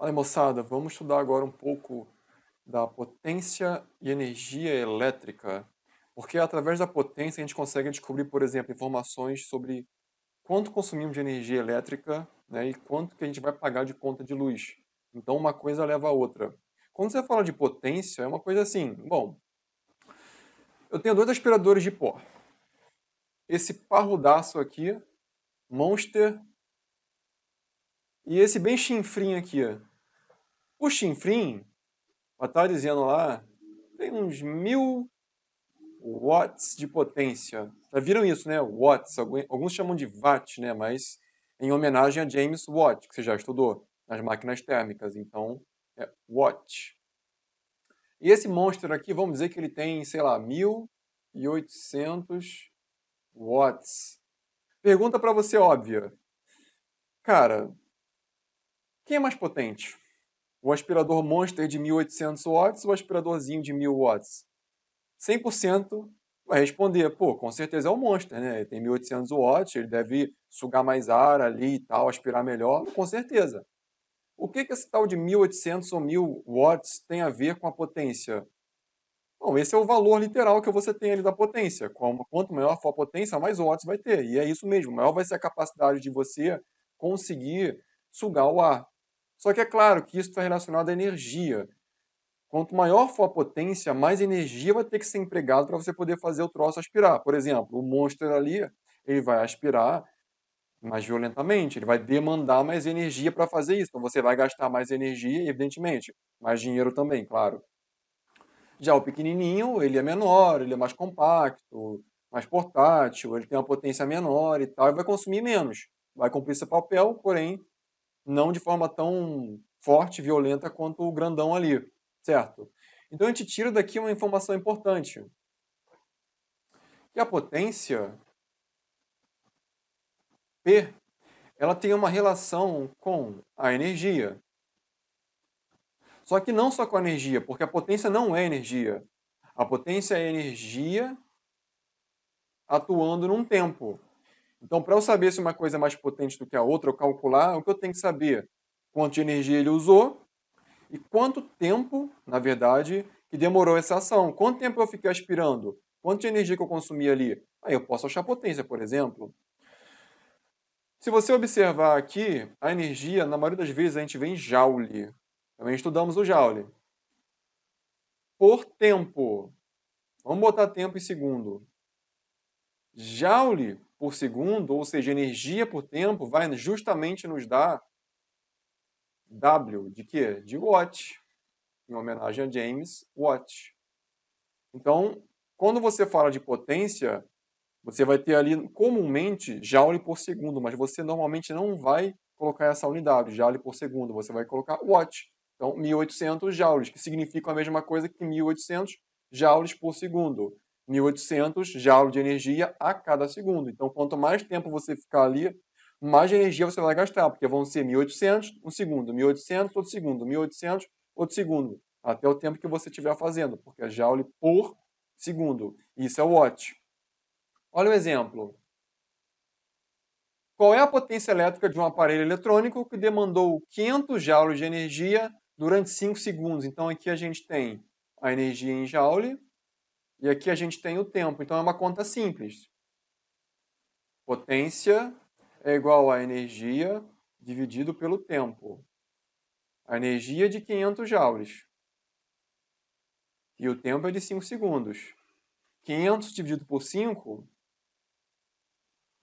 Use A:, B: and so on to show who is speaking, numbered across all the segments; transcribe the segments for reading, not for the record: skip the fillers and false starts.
A: Olha, moçada, vamos estudar agora um pouco da potência e energia elétrica, porque através da potência a gente consegue descobrir, por exemplo, informações sobre quanto consumimos de energia elétrica, né, e quanto que a gente vai pagar de conta de luz. Então uma coisa leva a outra. Quando você fala de potência, é uma coisa assim, bom, eu tenho dois aspiradores de pó. Esse parrudaço aqui, Monster, e esse bem chinfrim aqui. O chinfrim, está dizendo lá, tem uns 1000 watts de potência. Já viram isso, né? Watts. Alguns chamam de watt, né? Mas em homenagem a James Watt, que você já estudou nas máquinas térmicas. Então, é watt. E esse monstro aqui, vamos dizer que ele tem, sei lá, 1800 watts. Pergunta para você óbvia. Cara, quem é mais potente? O aspirador Monster de 1800 watts ou o aspiradorzinho de 1000 watts? 100% vai responder, pô, com certeza é o Monster, né? Ele tem 1800 watts, ele deve sugar mais ar ali e tal, aspirar melhor, com certeza. O que esse tal de 1800 ou 1000 watts tem a ver com a potência? Bom, esse é o valor literal que você tem ali da potência. Quanto maior for a potência, mais watts vai ter. E é isso mesmo, maior vai ser a capacidade de você conseguir sugar o ar. Só que é claro que isso está relacionado à energia. Quanto maior for a potência, mais energia vai ter que ser empregado para você poder fazer o troço aspirar. Por exemplo, o Monster ali, ele vai aspirar mais violentamente, ele vai demandar mais energia para fazer isso. Então você vai gastar mais energia, evidentemente, mais dinheiro também, claro. Já o pequenininho, ele é menor, ele é mais compacto, mais portátil, ele tem uma potência menor e tal, e vai consumir menos. Vai cumprir seu papel, porém, não de forma tão forte e violenta quanto o grandão ali, certo? Então a gente tira daqui uma informação importante, que a potência P, ela tem uma relação com a energia. Só que não só com a energia, porque a potência não é energia. A potência é energia atuando num tempo. Então, para eu saber se uma coisa é mais potente do que a outra, eu calcular, o que eu tenho que saber? Quanto de energia ele usou e quanto tempo, na verdade, que demorou essa ação. Quanto tempo eu fiquei aspirando? Quanto de energia que eu consumi ali? Aí eu posso achar potência, por exemplo. Se você observar aqui, a energia, na maioria das vezes, a gente vê em joule. Também estudamos o joule. Por tempo. Vamos botar tempo em segundo. Joule por segundo, ou seja, energia por tempo, vai justamente nos dar W de quê? De watt, em homenagem a James Watt. Então, quando você fala de potência, você vai ter ali comumente joule por segundo, mas você normalmente não vai colocar essa unidade, joule por segundo, você vai colocar watt. Então, 1800 joules, que significa a mesma coisa que 1800 joules por segundo. 1800 joules de energia a cada segundo. Então, quanto mais tempo você ficar ali, mais energia você vai gastar, porque vão ser 1800 um segundo, 1800 outro segundo, 1800 outro segundo, até o tempo que você estiver fazendo, porque é joule por segundo. Isso é watt. Olha o exemplo. Qual é a potência elétrica de um aparelho eletrônico que demandou 500 joules de energia durante 5 segundos? Então aqui a gente tem a energia em joule e aqui a gente tem o tempo. Então é uma conta simples. Potência é igual a energia dividido pelo tempo. A energia é de 500 joules e o tempo é de 5 segundos. 500 dividido por 5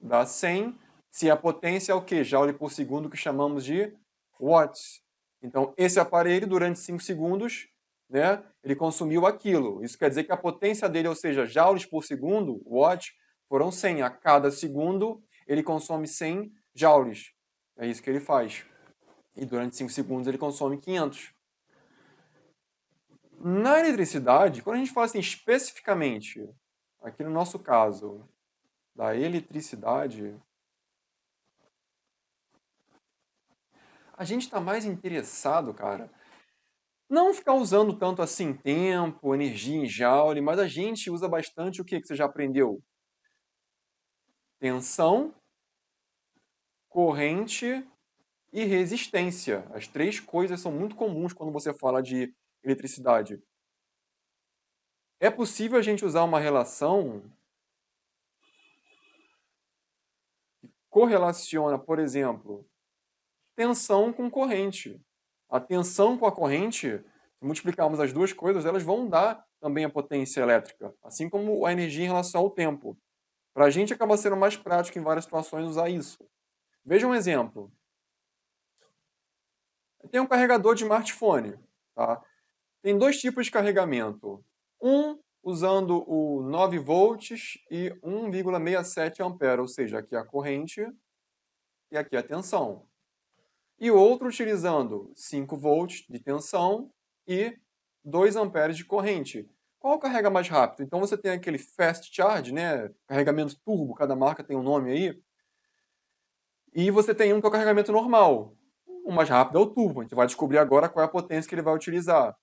A: dá 100. Se a potência é o quê? Joule por segundo, que chamamos de watts. Então, esse aparelho, durante 5 segundos, né, ele consumiu aquilo. Isso quer dizer que a potência dele, ou seja, joules por segundo, watts, foram 100. A cada segundo, ele consome 100 joules. É isso que ele faz. E durante 5 segundos, ele consome 500. Na eletricidade, quando a gente fala assim especificamente, aqui no nosso caso, da eletricidade, a gente está mais interessado, cara, não ficar usando tanto assim tempo, energia em joule, mas a gente usa bastante o que você já aprendeu? Tensão, corrente e resistência. As três coisas são muito comuns quando você fala de eletricidade. É possível a gente usar uma relação que correlaciona, por exemplo, tensão com corrente. A tensão com a corrente, se multiplicarmos as duas coisas, elas vão dar também a potência elétrica, assim como a energia em relação ao tempo. Para a gente acaba sendo mais prático em várias situações usar isso. Veja um exemplo. Tem um carregador de smartphone. Tá? Tem dois tipos de carregamento. Um usando o 9 volts e 1,67 ampere, ou seja, aqui a corrente e aqui a tensão. E outro utilizando 5 volts de tensão e 2 amperes de corrente. Qual carrega mais rápido? Então você tem aquele fast charge, né? Carregamento turbo, cada marca tem um nome aí. E você tem um que é o carregamento normal. O mais rápido é o turbo. A gente vai descobrir agora qual é a potência que ele vai utilizar.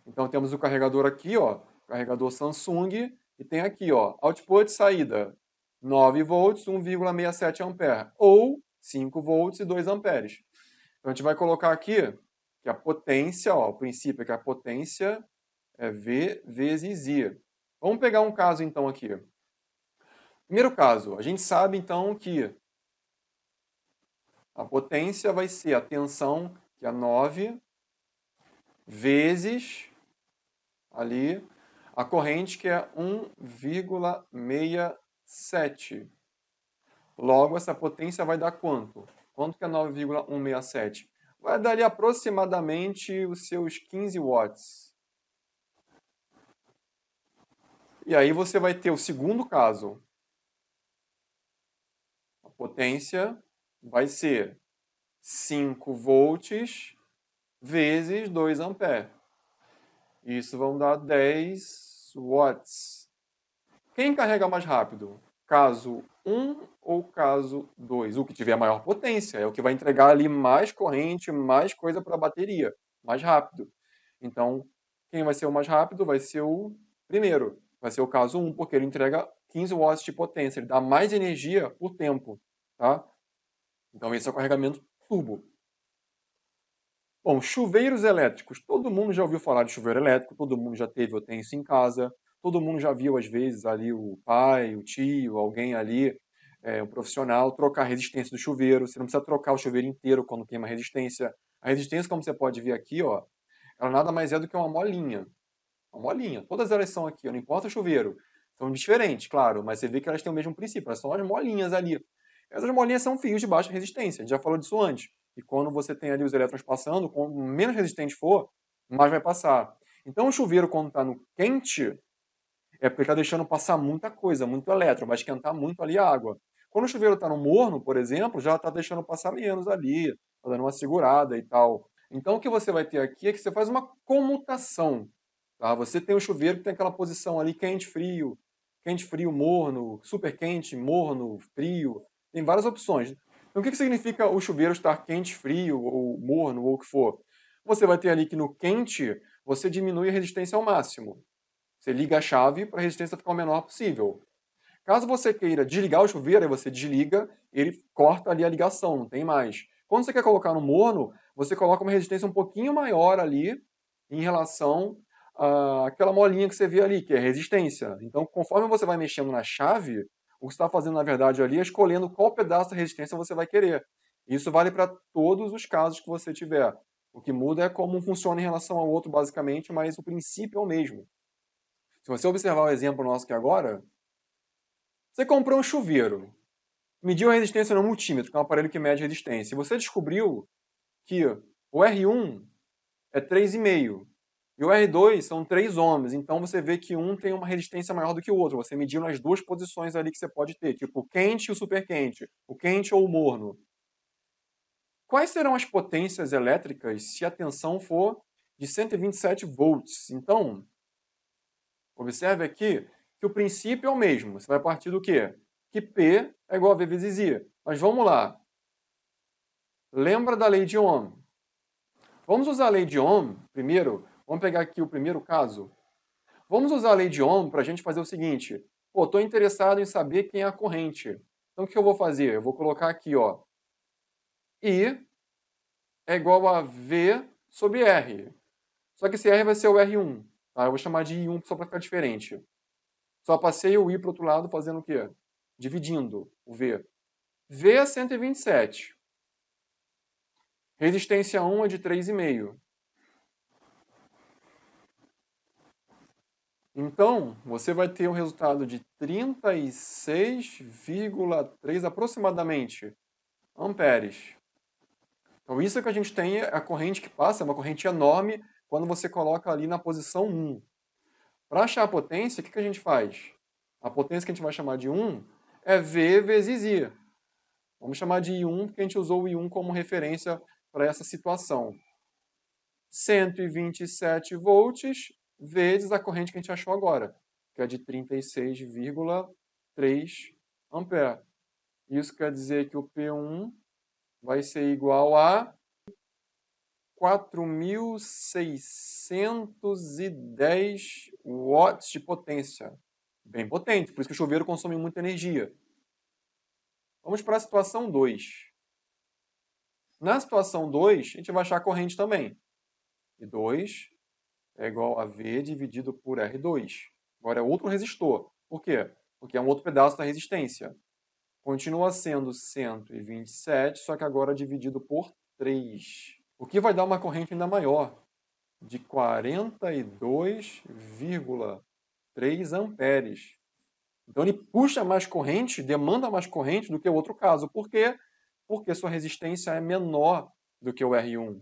A: Então temos o carregador aqui, ó, carregador Samsung, e tem aqui, ó, output saída 9 volts, 1,67 ampere, ou 5 volts e 2 amperes. Então a gente vai colocar aqui que a potência, ó, o princípio é que a potência é V vezes I. Vamos pegar um caso então aqui. Primeiro caso, a gente sabe então que a potência vai ser a tensão, que é 9, vezes ali a corrente, que é 1,67. Logo, essa potência vai dar quanto? Quanto que é 9,167? Vai dar ali aproximadamente os seus 15 watts. E aí você vai ter o segundo caso. A potência vai ser 5 volts vezes 2 amperes. Isso vão dar 10 watts. Quem carrega mais rápido? Caso 1 ou caso 2? O que tiver maior potência é o que vai entregar ali mais corrente, mais coisa para a bateria, mais rápido. Então, quem vai ser o mais rápido vai ser o primeiro. Vai ser o caso 1, porque ele entrega 15 watts de potência. Ele dá mais energia por tempo. Tá? Então, esse é o carregamento turbo. Bom, chuveiros elétricos. Todo mundo já ouviu falar de chuveiro elétrico, todo mundo já teve ou tem isso em casa, todo mundo já viu, às vezes, ali o pai, o tio, alguém ali, um profissional, trocar a resistência do chuveiro. Você não precisa trocar o chuveiro inteiro quando queima a resistência. A resistência, como você pode ver aqui, ó, ela nada mais é do que uma molinha. Uma molinha. Todas elas são aqui, não importa o chuveiro. São diferentes, claro, mas você vê que elas têm o mesmo princípio, elas são as molinhas ali. Essas molinhas são fios de baixa resistência, a gente já falou disso antes. E quando você tem ali os elétrons passando, quanto menos resistente for, mais vai passar. Então o chuveiro, quando está no quente, é porque está deixando passar muita coisa, muito elétron, vai esquentar muito ali a água. Quando o chuveiro está no morno, por exemplo, já está deixando passar menos ali, está dando uma segurada e tal. Então o que você vai ter aqui é que você faz uma comutação. Tá? Você tem o chuveiro que tem aquela posição ali quente, frio, morno, super quente, morno, frio. Tem várias opções. Então, o que significa o chuveiro estar quente, frio, ou morno, ou o que for? Você vai ter ali que no quente, você diminui a resistência ao máximo. Você liga a chave para a resistência ficar o menor possível. Caso você queira desligar o chuveiro, aí você desliga, ele corta ali a ligação, não tem mais. Quando você quer colocar no morno, você coloca uma resistência um pouquinho maior ali em relação àquela molinha que você vê ali, que é a resistência. Então, conforme você vai mexendo na chave, o que você está fazendo, na verdade, ali é escolhendo qual pedaço da resistência você vai querer. Isso vale para todos os casos que você tiver. O que muda é como funciona em relação ao outro, basicamente, mas o princípio é o mesmo. Se você observar o exemplo nosso aqui agora, você comprou um chuveiro, mediu a resistência no multímetro, que é um aparelho que mede resistência, e você descobriu que o R1 é 3,5 e o R2 são 3 ohms, então você vê que um tem uma resistência maior do que o outro. Você mediu nas duas posições ali que você pode ter, tipo o quente e o super quente, o quente ou o morno. Quais serão as potências elétricas se a tensão for de 127 volts? Então, observe aqui que o princípio é o mesmo. Você vai partir do quê? Que P é igual a V vezes I. Mas vamos lá. Lembra da lei de Ohm? Vamos usar a lei de Ohm primeiro. Vamos pegar aqui o primeiro caso. Vamos usar a lei de Ohm para a gente fazer o seguinte. Pô, estou interessado em saber quem é a corrente. Então, o que eu vou fazer? Eu vou colocar aqui, ó, I é igual a V sobre R. Só que esse R vai ser o R1. Tá? Eu vou chamar de I1 só para ficar diferente. Só passei o I para o outro lado fazendo o quê? Dividindo o V. V é 127. Resistência 1 é de 3,5. Então, você vai ter um resultado de 36,3 aproximadamente amperes. Então, isso que a gente tem é a corrente que passa, é uma corrente enorme quando você coloca ali na posição 1. Para achar a potência, o que a gente faz? A potência que a gente vai chamar de 1 é V vezes I. Vamos chamar de I1 porque a gente usou o I1 como referência para essa situação. 127 volts vezes a corrente que a gente achou agora, que é de 36,3 ampere. Isso quer dizer que o P1 vai ser igual a 4.610 watts de potência. Bem potente, por isso que o chuveiro consome muita energia. Vamos para a situação 2. Na situação 2, a gente vai achar a corrente também. E 2 é igual a V dividido por R2. Agora é outro resistor. Por quê? Porque é um outro pedaço da resistência. Continua sendo 127, só que agora dividido por 3. O que vai dar uma corrente ainda maior, de 42,3 amperes. Então ele puxa mais corrente, demanda mais corrente do que o outro caso. Por quê? Porque sua resistência é menor do que o R1.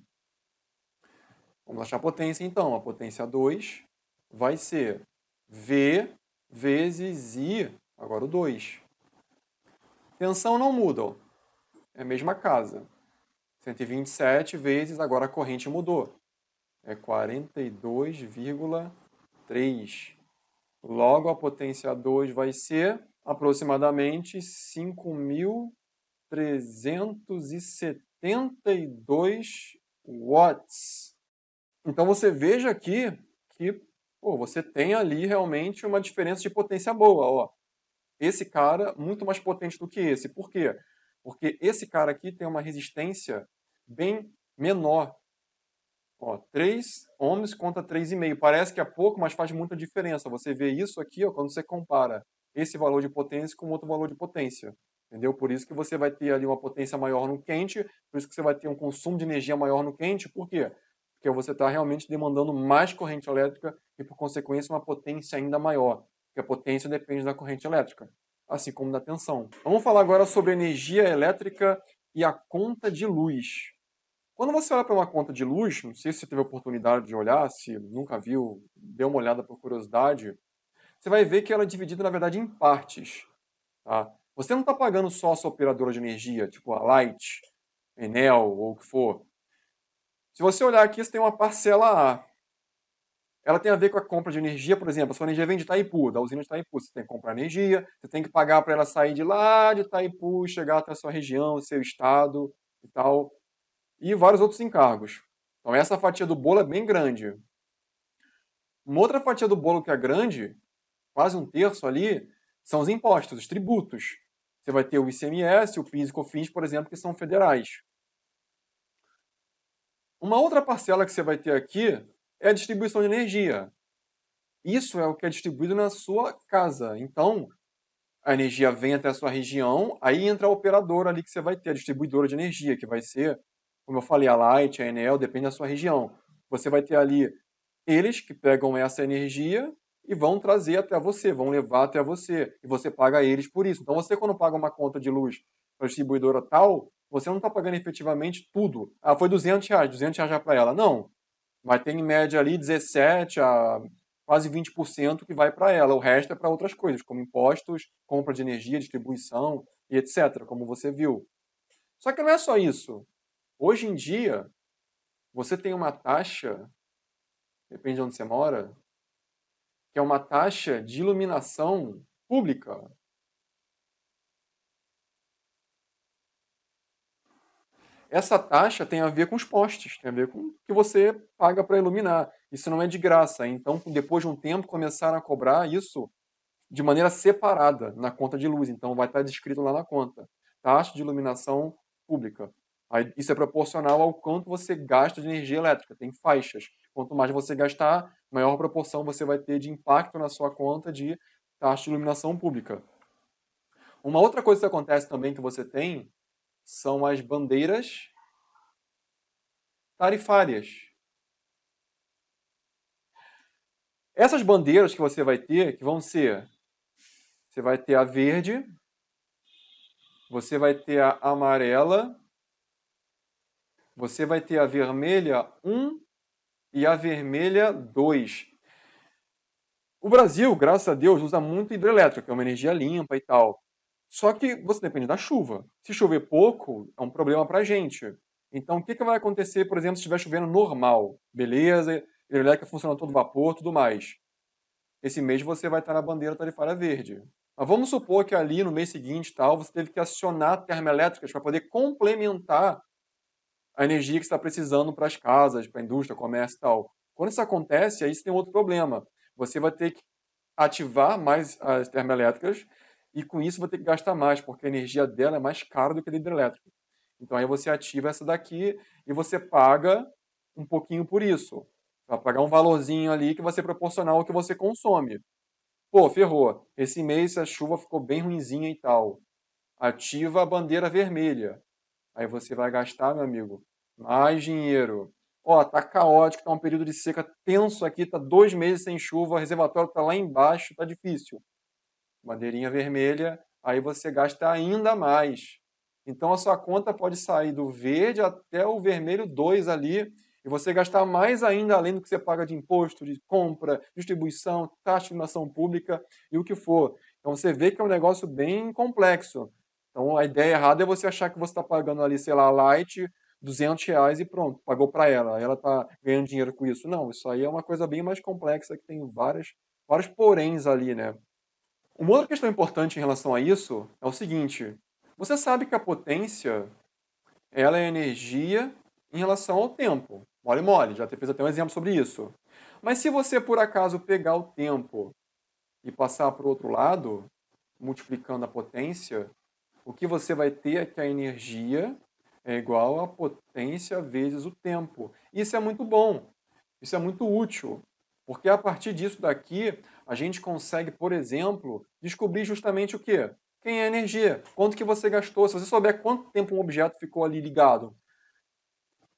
A: Vamos achar a potência, então. A potência 2 vai ser V vezes I, agora o 2. Tensão não muda, ó. É a mesma casa. 127 vezes, agora a corrente mudou. É 42,3. Logo, a potência 2 vai ser aproximadamente 5.372 watts. Então você veja aqui que você tem ali realmente uma diferença de potência boa. Ó. Esse cara muito mais potente do que esse. Por quê? Porque esse cara aqui tem uma resistência bem menor. Ó, 3 ohms contra 3,5. Parece que é pouco, mas faz muita diferença. Você vê isso aqui ó, quando você compara esse valor de potência com outro valor de potência. Entendeu? Por isso que você vai ter ali uma potência maior no quente, por isso que você vai ter um consumo de energia maior no quente. Por quê? Porque você está realmente demandando mais corrente elétrica e, por consequência, uma potência ainda maior. Porque a potência depende da corrente elétrica, assim como da tensão. Vamos falar agora sobre energia elétrica e a conta de luz. Quando você olha para uma conta de luz, não sei se você teve a oportunidade de olhar, se nunca viu, dê uma olhada por curiosidade, você vai ver que ela é dividida, na verdade, em partes. Tá? Você não está pagando só a sua operadora de energia, tipo a Light, Enel ou o que for. Se você olhar aqui, você tem uma parcela A. Ela tem a ver com a compra de energia, por exemplo, a sua energia vem de Itaipu, da usina de Itaipu. Você tem que comprar energia, você tem que pagar para ela sair de lá de Itaipu, chegar até a sua região, seu estado e tal. E vários outros encargos. Então essa fatia do bolo é bem grande. Uma outra fatia do bolo que é grande, quase um terço ali, são os impostos, os tributos. Você vai ter o ICMS, o PIS e COFINS, por exemplo, que são federais. Uma outra parcela que você vai ter aqui é a distribuição de energia. Isso é o que é distribuído na sua casa. Então, a energia vem até a sua região, aí entra a operadora ali que você vai ter, a distribuidora de energia, que vai ser, como eu falei, a Light, a Enel, depende da sua região. Você vai ter ali eles que pegam essa energia e vão trazer até você, vão levar até você. E você paga eles por isso. Então, você quando paga uma conta de luz para a distribuidora tal, você não está pagando efetivamente tudo. Ah, foi R$200 já para ela. Não. Mas tem em média ali 17 a quase 20% que vai para ela. O resto é para outras coisas, como impostos, compra de energia, distribuição e etc., como você viu. Só que não é só isso. Hoje em dia, você tem uma taxa, depende de onde você mora, que é uma taxa de iluminação pública. Essa taxa tem a ver com os postes, tem a ver com o que você paga para iluminar. Isso não é de graça. Então, depois de um tempo, começaram a cobrar isso de maneira separada na conta de luz. Então, vai estar descrito lá na conta. Taxa de iluminação pública. Aí, isso é proporcional ao quanto você gasta de energia elétrica. Tem faixas. Quanto mais você gastar, maior proporção você vai ter de impacto na sua conta de taxa de iluminação pública. Uma outra coisa que acontece também que você tem são as bandeiras tarifárias. Essas bandeiras que você vai ter, que vão ser, você vai ter a verde, você vai ter a amarela, você vai ter a vermelha 1 e a vermelha 2. O Brasil, graças a Deus, usa muito hidrelétrica, que é uma energia limpa e tal. Só que você depende da chuva. Se chover pouco, é um problema para a gente. Então, o que vai acontecer, por exemplo, se estiver chovendo normal? Beleza, hidrelétrica funciona a todo vapor, tudo mais. Esse mês você vai estar na bandeira tarifária verde. Mas vamos supor que ali no mês seguinte tal, você teve que acionar termoelétricas para poder complementar a energia que você está precisando para as casas, para a indústria, comércio e tal. Quando isso acontece, aí você tem outro problema. Você vai ter que ativar mais as termoelétricas e com isso vai ter que gastar mais, porque a energia dela é mais cara do que a hidrelétrica. Então aí você ativa essa daqui e você paga um pouquinho por isso. Vai pagar um valorzinho ali que vai ser proporcional ao que você consome. Pô, ferrou. Esse mês a chuva ficou bem ruinzinha e tal. Ativa a bandeira vermelha. Aí você vai gastar, meu amigo, mais dinheiro. Ó, tá caótico, tá um período de seca tenso aqui, tá 2 meses sem chuva, o reservatório tá lá embaixo, tá difícil. Bandeirinha vermelha, aí você gasta ainda mais. Então a sua conta pode sair do verde até o vermelho 2 ali, e você gastar mais ainda além do que você paga de imposto, de compra, distribuição, taxa de iluminação pública e o que for. Então você vê que é um negócio bem complexo. Então a ideia errada é você achar que você está pagando ali, sei lá, a Light, R$ 200 e pronto, pagou para ela. Ela está ganhando dinheiro com isso. Não, isso aí é uma coisa bem mais complexa que tem vários poréns ali, né? Uma outra questão importante em relação a isso é o seguinte: você sabe que a potência ela é energia em relação ao tempo. Mole, mole, já fiz até um exemplo sobre isso. Mas se você por acaso pegar o tempo e passar para o outro lado, multiplicando a potência, o que você vai ter é que a energia é igual a potência vezes o tempo. Isso é muito bom, isso é muito útil, porque a partir disso daqui, a gente consegue, por exemplo, descobrir justamente o quê? Quem é a energia? Quanto que você gastou? Se você souber quanto tempo um objeto ficou ali ligado,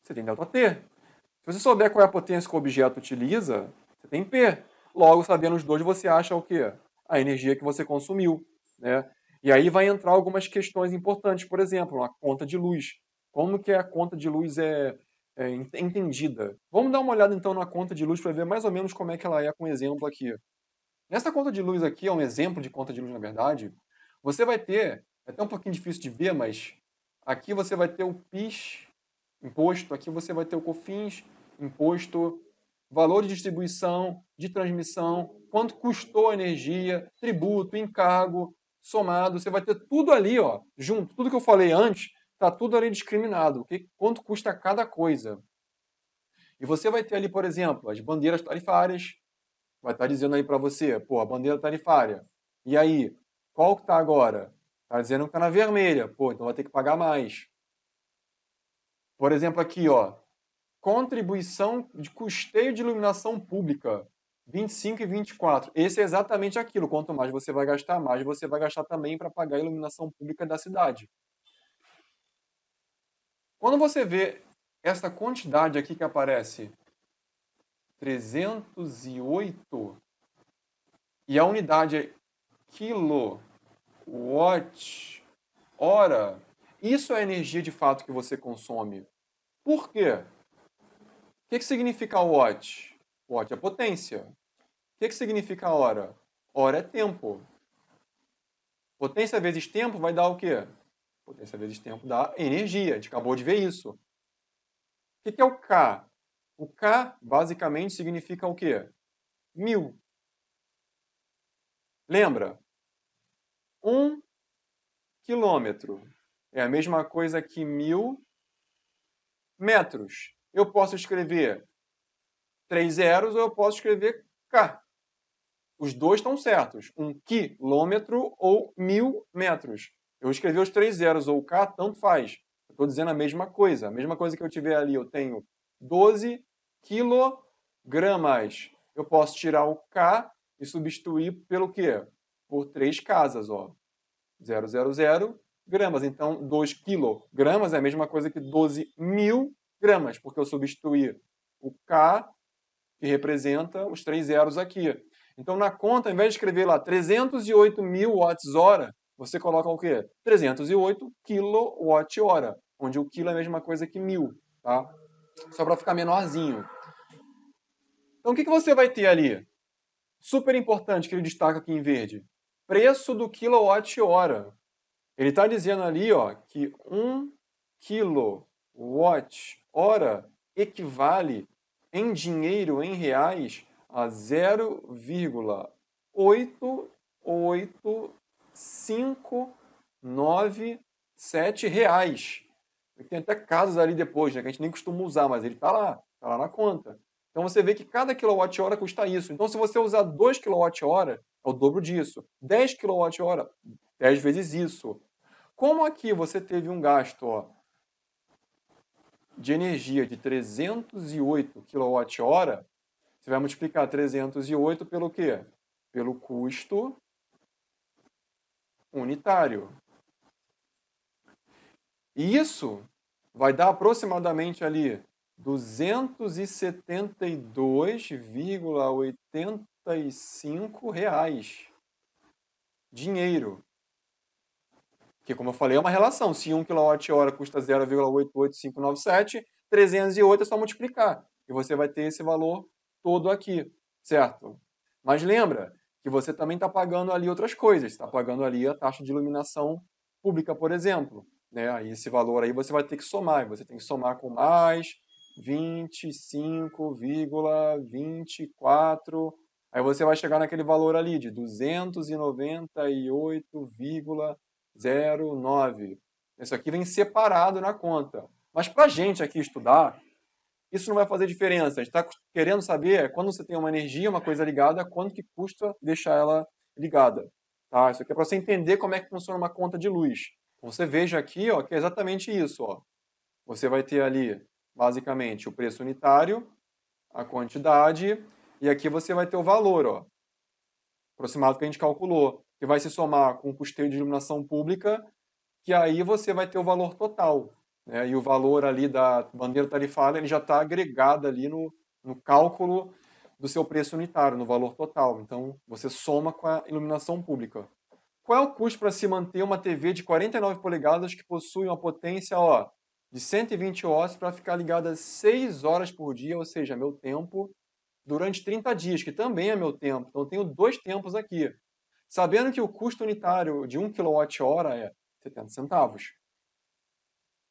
A: você tem ΔT. Se você souber qual é a potência que o objeto utiliza, você tem P. Logo, sabendo os dois, você acha o quê? A energia que você consumiu, né? E aí vai entrar algumas questões importantes, por exemplo, a conta de luz. Como que a conta de luz é entendida? Vamos dar uma olhada então na conta de luz para ver mais ou menos como é que ela é com um exemplo aqui. Nessa conta de luz aqui, é um exemplo de conta de luz na verdade, você vai ter, é até um pouquinho difícil de ver, mas aqui você vai ter o PIS, imposto, aqui você vai ter o COFINS, imposto, valor de distribuição, de transmissão, quanto custou a energia, tributo, encargo, somado, você vai ter tudo ali, ó, junto. Tudo que eu falei antes, está tudo ali discriminado, quanto custa cada coisa. E você vai ter ali, por exemplo, as bandeiras tarifárias, vai estar dizendo aí para você, pô, a bandeira tarifária. E aí, qual que está agora? Está dizendo que está na vermelha, pô, então vai ter que pagar mais. Por exemplo, aqui, ó, contribuição de custeio de iluminação pública, 25 e 24. Esse é exatamente aquilo. Quanto mais você vai gastar, mais você vai gastar também para pagar a iluminação pública da cidade. Quando você vê essa quantidade aqui que aparece, 308, e a unidade é quilowatt hora, isso é a energia de fato que você consome. Por quê? O que significa watt? Watt é potência. O que significa hora? Hora é tempo. Potência vezes tempo vai dar o quê? Potência vezes tempo dá energia. A gente acabou de ver isso. O que é o K? O K, basicamente, significa o quê? 1000. Lembra? 1 quilômetro é a mesma coisa que 1000 metros. Eu posso escrever 3 zeros ou eu posso escrever K. Os dois estão certos. 1 quilômetro ou 1000 metros. Eu escrevi os 3 zeros ou K, tanto faz. Eu estou dizendo a mesma coisa que eu tiver ali, eu tenho 12 quilogramas. Eu posso tirar o K e substituir pelo quê? Por 3 casas, ó. 000 gramas. Então, 2 quilogramas é a mesma coisa que 12 mil gramas, porque eu substituí o K, que representa os 3 zeros aqui. Então, na conta, ao invés de escrever lá 308 mil watts-hora, você coloca o quê? 308 kWh, onde o quilo é a mesma coisa que 1000, tá? Só para ficar menorzinho. Então, o que você vai ter ali? Super importante que ele destaca aqui em verde. Preço do quilowatt-hora. Ele está dizendo ali, ó, que 1 kWh equivale em dinheiro, em reais, a 0,8859 reais. Tem até casos ali depois, né, que a gente nem costuma usar, mas ele está lá na conta. Então você vê que cada quilowatt-hora custa isso. Então se você usar 2 kWh, é o dobro disso. 10 kWh, 10 vezes isso. Como aqui você teve um gasto, ó, de energia de 308 kWh, você vai multiplicar 308 pelo quê? Pelo custo unitário. E isso vai dar aproximadamente ali 272,85 reais. Dinheiro. Que, como eu falei, é uma relação. Se 1 kWh custa 0,88597, 308 é só multiplicar. E você vai ter esse valor todo aqui, certo? Mas lembra que você também está pagando ali outras coisas. Está pagando ali a taxa de iluminação pública, por exemplo. Né? Aí esse valor aí você vai ter que somar. Você tem que somar com mais 25,24. Aí você vai chegar naquele valor ali de 298,09. Isso aqui vem separado na conta. Mas para a gente aqui estudar, isso não vai fazer diferença. A gente está querendo saber quando você tem uma energia, uma coisa ligada, quanto que custa deixar ela ligada. Tá? Isso aqui é para você entender como é que funciona uma conta de luz. Você veja aqui, ó, que é exatamente isso. Ó. Você vai ter ali, basicamente, o preço unitário, a quantidade, e aqui você vai ter o valor, ó, aproximado que a gente calculou, que vai se somar com o custeio de iluminação pública, que aí você vai ter o valor total. Né? E o valor ali da bandeira tarifária ele já está agregado ali no cálculo do seu preço unitário, no valor total. Então, você soma com a iluminação pública. Qual é o custo para se manter uma TV de 49 polegadas que possui uma potência de 120 watts para ficar ligada 6 horas por dia, ou seja, meu tempo, durante 30 dias, que também é meu tempo. Então, eu tenho 2 tempos aqui. Sabendo que o custo unitário de 1 kWh é 70 centavos.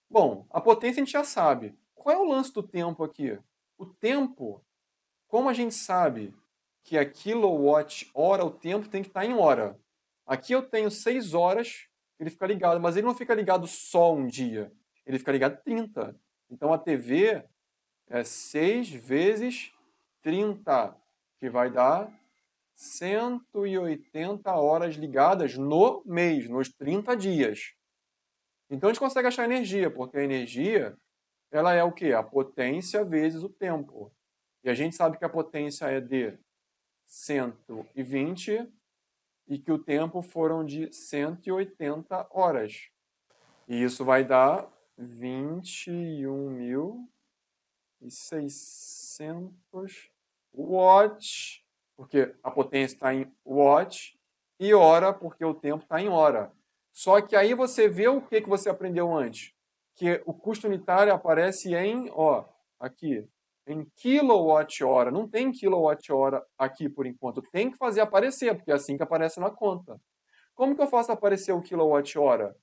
A: Bom, a potência a gente já sabe. Qual é o lance do tempo aqui? O tempo, como a gente sabe que é quilowatt-hora, o tempo tem que estar em hora. Aqui eu tenho 6 horas, ele fica ligado, mas ele não fica ligado só um dia. Ele fica ligado 30. Então a TV é 6 vezes 30, que vai dar 180 horas ligadas no mês, nos 30 dias. Então a gente consegue achar energia, porque a energia ela é o quê? A potência vezes o tempo. E a gente sabe que a potência é de 120 e que o tempo foram de 180 horas. E isso vai dar 21.600 watts, porque a potência está em watts, e hora, porque o tempo está em hora. Só que aí você vê o que você aprendeu antes. Que o custo unitário aparece em, aqui, em quilowatt-hora. Não tem quilowatt-hora aqui por enquanto. Tem que fazer aparecer, porque é assim que aparece na conta. Como que eu faço aparecer o quilowatt-hora?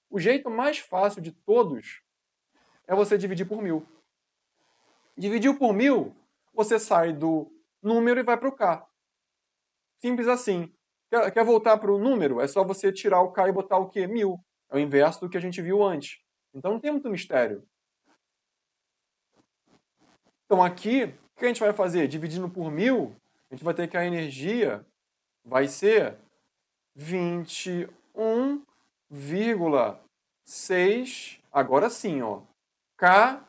A: O jeito mais fácil de todos é você dividir por 1000. Dividiu por 1000, você sai do número e vai para o K. Simples assim. Quer voltar para o número? É só você tirar o K e botar o quê? 1000. É o inverso do que a gente viu antes. Então não tem muito mistério. Então aqui, o que a gente vai fazer? Dividindo por 1000, a gente vai ter que a energia vai ser 21,6 Agora sim, ó. kWh.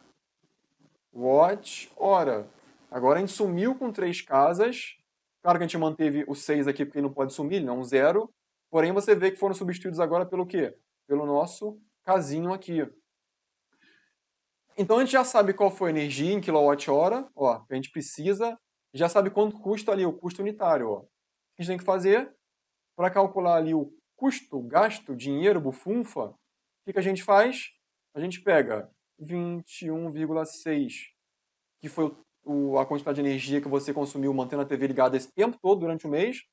A: Agora a gente sumiu com 3 casas. Claro que a gente manteve o 6 aqui porque ele não pode sumir, ele não é um zero. Porém, você vê que foram substituídos agora pelo quê? Pelo nosso casinho aqui. Então a gente já sabe qual foi a energia em kWh, ó, que a gente precisa, já sabe quanto custa ali o custo unitário, ó. O que a gente tem que fazer para calcular ali o custo, gasto, dinheiro, bufunfa? O que a gente faz? A gente pega 21,6, que foi a quantidade de energia que você consumiu mantendo a TV ligada esse tempo todo durante o mês,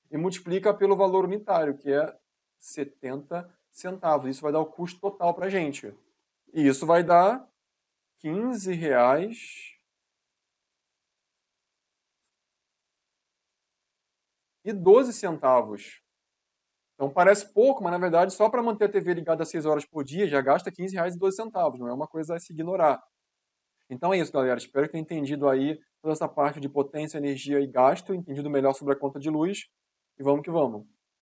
A: e multiplica pelo valor unitário, que é 70 centavos. Isso vai dar o custo total para a gente. E isso vai dar R$15,12. Então parece pouco, mas na verdade só para manter a TV ligada 6 horas por dia já gasta R$15,12. Não é uma coisa a se ignorar. Então é isso, galera. Espero que tenha entendido aí toda essa parte de potência, energia e gasto, entendido melhor sobre a conta de luz. E vamos que vamos.